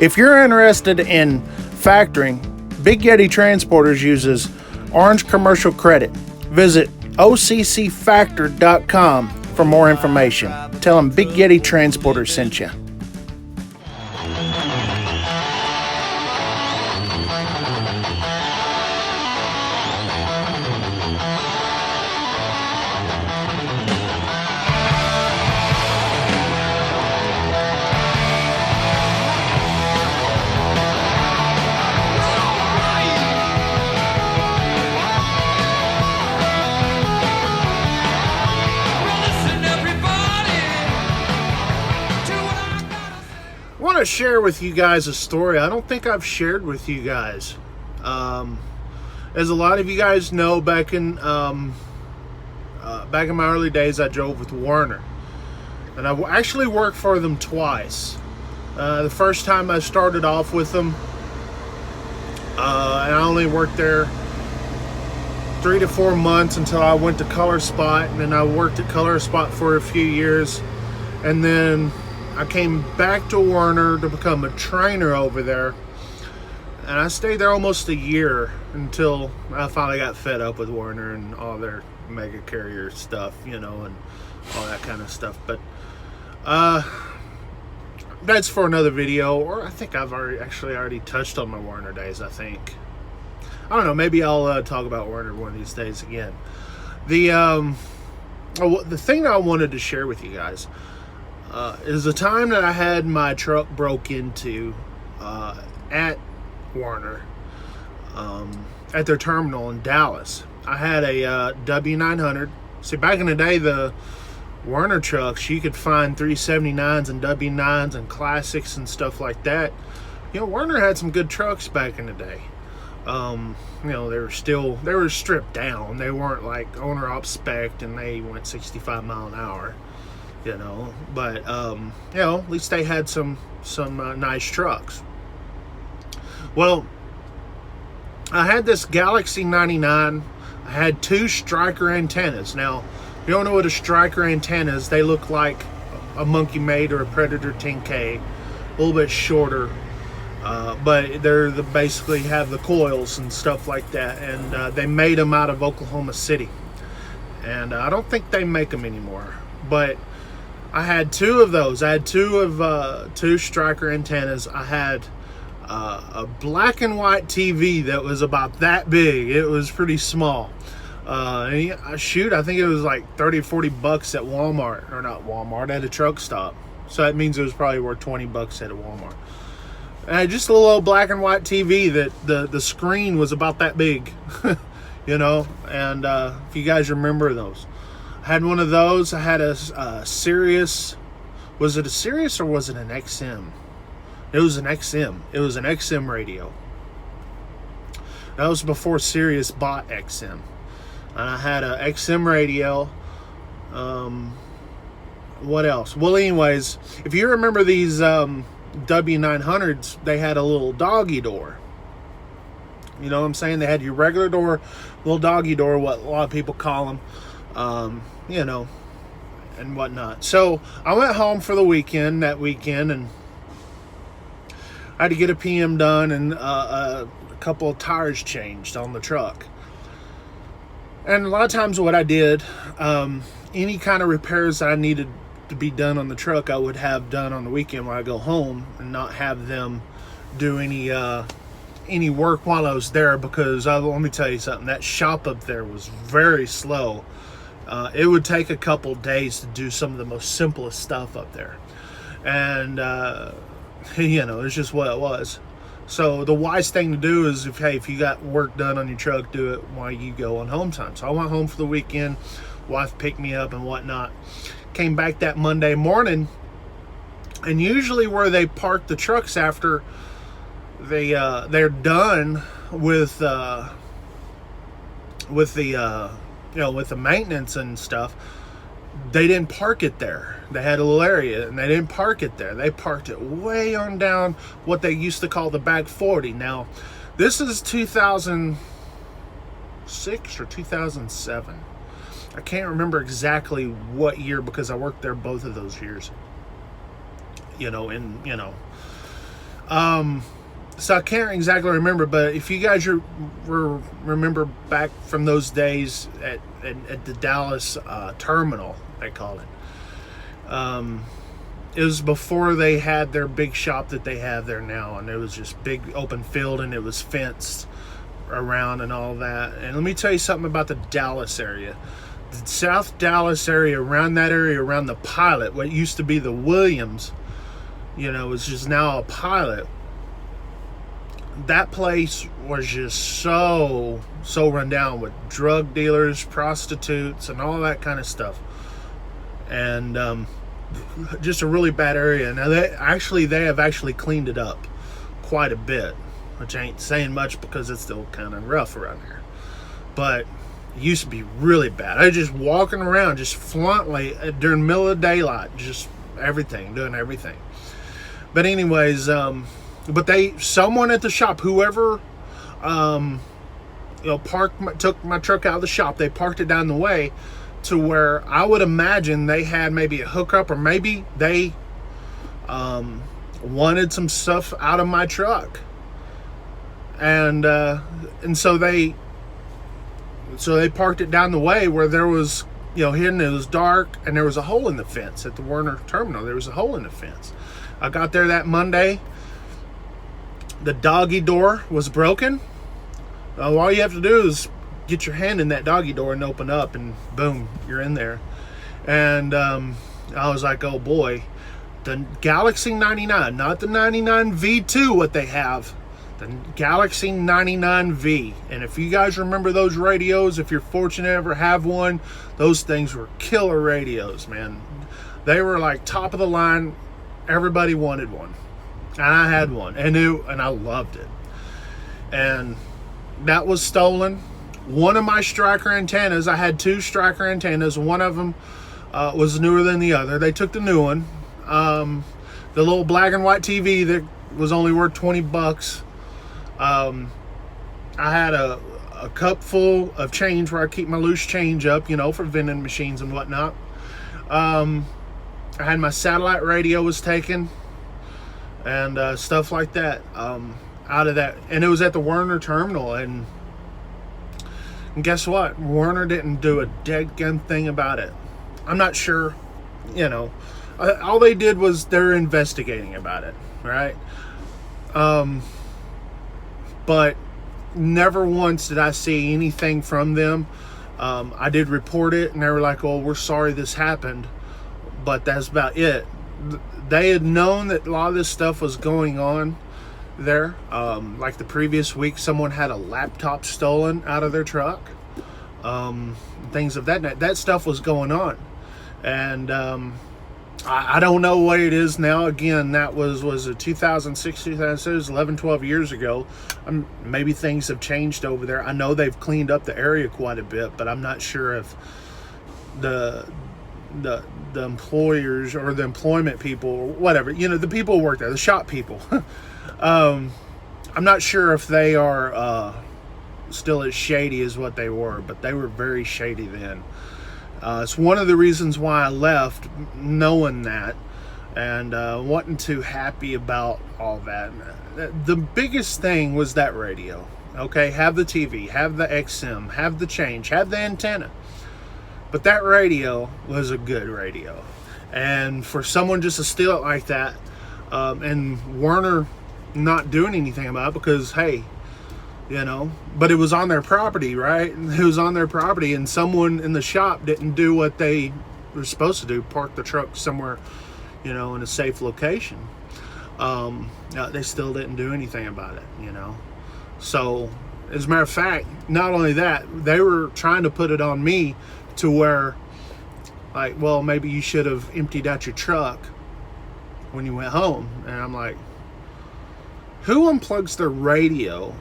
If you're interested in factoring, Big Yeti Transporters uses Orange Commercial Credit. Visit occfactor.com for more information. Tell them Big Yeti Transporters sent you. I want to share with you guys a story I don't think I've shared with you guys. As a lot of you guys know, back in my early days, I drove with Werner, and I actually worked for them twice. The first time I started off with them, and I only worked there 3 to 4 months until I went to Color Spot, and then I worked at Color Spot for a few years, and then I came back to Werner to become a trainer over there, and I stayed there almost a year until I finally got fed up with Werner and all their mega carrier stuff, and all that kind of stuff. But that's for another video, or I think I've already touched on my Werner days. I think, I don't know, maybe I'll talk about Werner one of these days again. The thing that I wanted to share with you guys is the time that I had my truck broke into at Werner, at their terminal in Dallas. I had a W900. See, back in the day, the Werner trucks, you could find 379s and W9s and classics and stuff like that. Werner had some good trucks back in the day. They were stripped down. They weren't like owner op spec and they went 65 mile an hour. But at least they had some nice trucks. Well, I had this Galaxy 99. I had 2 striker antennas. Now, if you don't know what a striker antenna is, they look like a Monkey Mate or a Predator 10K, a little bit shorter, but they basically have the coils and stuff like that, and they made them out of Oklahoma City, and I don't think they make them anymore, but I had 2 of those. I had 2 striker antennas. I had a black and white TV that was about that big. It was pretty small. I think it was like 30 or 40 bucks at Walmart, or not Walmart, at a truck stop. So that means it was probably worth 20 bucks at a Walmart. And I had just a little old black and white TV that the screen was about that big, and if you guys remember those. I had one of those. I had a Sirius. Was it a Sirius or was it an XM? It was an XM. It was an XM radio. That was before Sirius bought XM. And I had a XM radio. What else? Well, anyways, if you remember these W900s, they had a little doggy door. You know what I'm saying? They had your regular door, little doggy door, what a lot of people call them. And whatnot. So I went home for the weekend, and I had to get a PM done and a couple of tires changed on the truck. And a lot of times what I did, any kind of repairs I needed to be done on the truck, I would have done on the weekend when I go home, and not have them do any work while I was there, because let me tell you something, that shop up there was very slow. It would take a couple days to do some of the most simplest stuff up there. And, it's just what it was. So the wise thing to do is, if you got work done on your truck, do it while you go on home time. So I went home for the weekend. Wife picked me up and whatnot. Came back that Monday morning. And usually where they park the trucks after they're done with the maintenance and stuff, they didn't park it there. They had a little area and they didn't park it there. They parked it way on down what they used to call the back 40. Now, this is 2006 or 2007. I can't remember exactly what year, because I worked there both of those years. So I can't exactly remember, but if you guys remember back from those days at the Dallas terminal, they called it. It was before they had their big shop that they have there now, and it was just big open field, and it was fenced around and all that. And let me tell you something about the Dallas area. The South Dallas area, around that area, around the Pilot, what used to be the Williams, is just now a Pilot. That place was just so run down with drug dealers, prostitutes, and all that kind of stuff. And just a really bad area. Now they have actually cleaned it up quite a bit, which ain't saying much because it's still kind of rough around there. But it used to be really bad. I was just walking around just fluently during the middle of daylight, just doing everything. But anyways, someone at the shop, whoever, took my truck out of the shop, they parked it down the way to where I would imagine they had maybe a hookup, or maybe they wanted some stuff out of my truck, and so they parked it down the way where there was, hidden. It was dark, and there was a hole in the fence at the Werner terminal. There was a hole in the fence. I got there that Monday. The doggy door was broken. All you have to do is get your hand in that doggy door and open up, and boom, you're in there. And I was like, oh boy, the Galaxy 99, not the 99 V2, what they have, the Galaxy 99V. And if you guys remember those radios, if you're fortunate to ever have one, those things were killer radios, man. They were like top of the line. Everybody wanted one, and I had one, and I loved it. And that was stolen. One of my striker antennas, I had two striker antennas. One of them was newer than the other. They took the new one. The little black and white TV that was only worth $20. I had a cup full of change where I keep my loose change up, for vending machines and whatnot. I had my satellite radio was taken, and stuff like that out of that. And it was at the Werner terminal. And guess what? Werner didn't do a dead gun thing about it. I'm not sure, all they did was they're investigating about it, right? But never once did I see anything from them. I did report it, and they were like, oh, we're sorry this happened. But that's about it. They had known that a lot of this stuff was going on there. Like the previous week, someone had a laptop stolen out of their truck. Things of that nature. That stuff was going on. And I don't know what it is now. Again, that was it 2006, 2007, it was 11, 12 years ago. Maybe things have changed over there. I know they've cleaned up the area quite a bit, but I'm not sure if the employers or the employment people or whatever, the people who work there, the shop people, I'm not sure if they are still as shady as what they were, but they were very shady then. It's one of the reasons why I left, knowing that, and wasn't too happy about all that. The biggest thing was that radio. Okay, have the TV, have the XM, have the change, have the antenna. But that radio was a good radio. And for someone just to steal it like that, and Werner not doing anything about it because, hey, but it was on their property, right? It was on their property, and someone in the shop didn't do what they were supposed to do, park the truck somewhere, in a safe location. They still didn't do anything about it, So, as a matter of fact, not only that, they were trying to put it on me to where, like, well, maybe you should have emptied out your truck when you went home. And I'm like, who unplugs their radio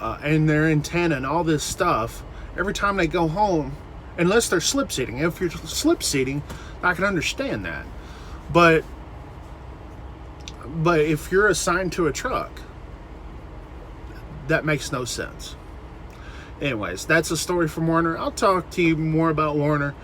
and their antenna and all this stuff every time they go home, unless they're slip seating? If you're slip seating, I can understand that. But if you're assigned to a truck, that makes no sense. Anyways, that's a story from Werner. I'll talk to you more about Werner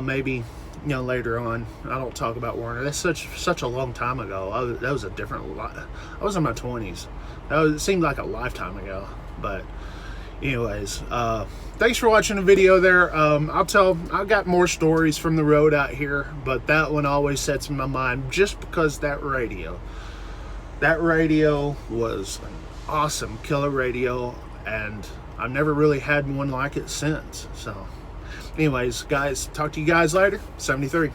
maybe later on. I don't talk about Werner. That's such a long time ago. That was a different life. I was in my 20s. It seemed like a lifetime ago. But anyways, thanks for watching the video there. I've got more stories from the road out here, but that one always sets in my mind just because that radio was an awesome killer radio, and I've never really had one like it since. So anyways, guys, talk to you guys later. 73.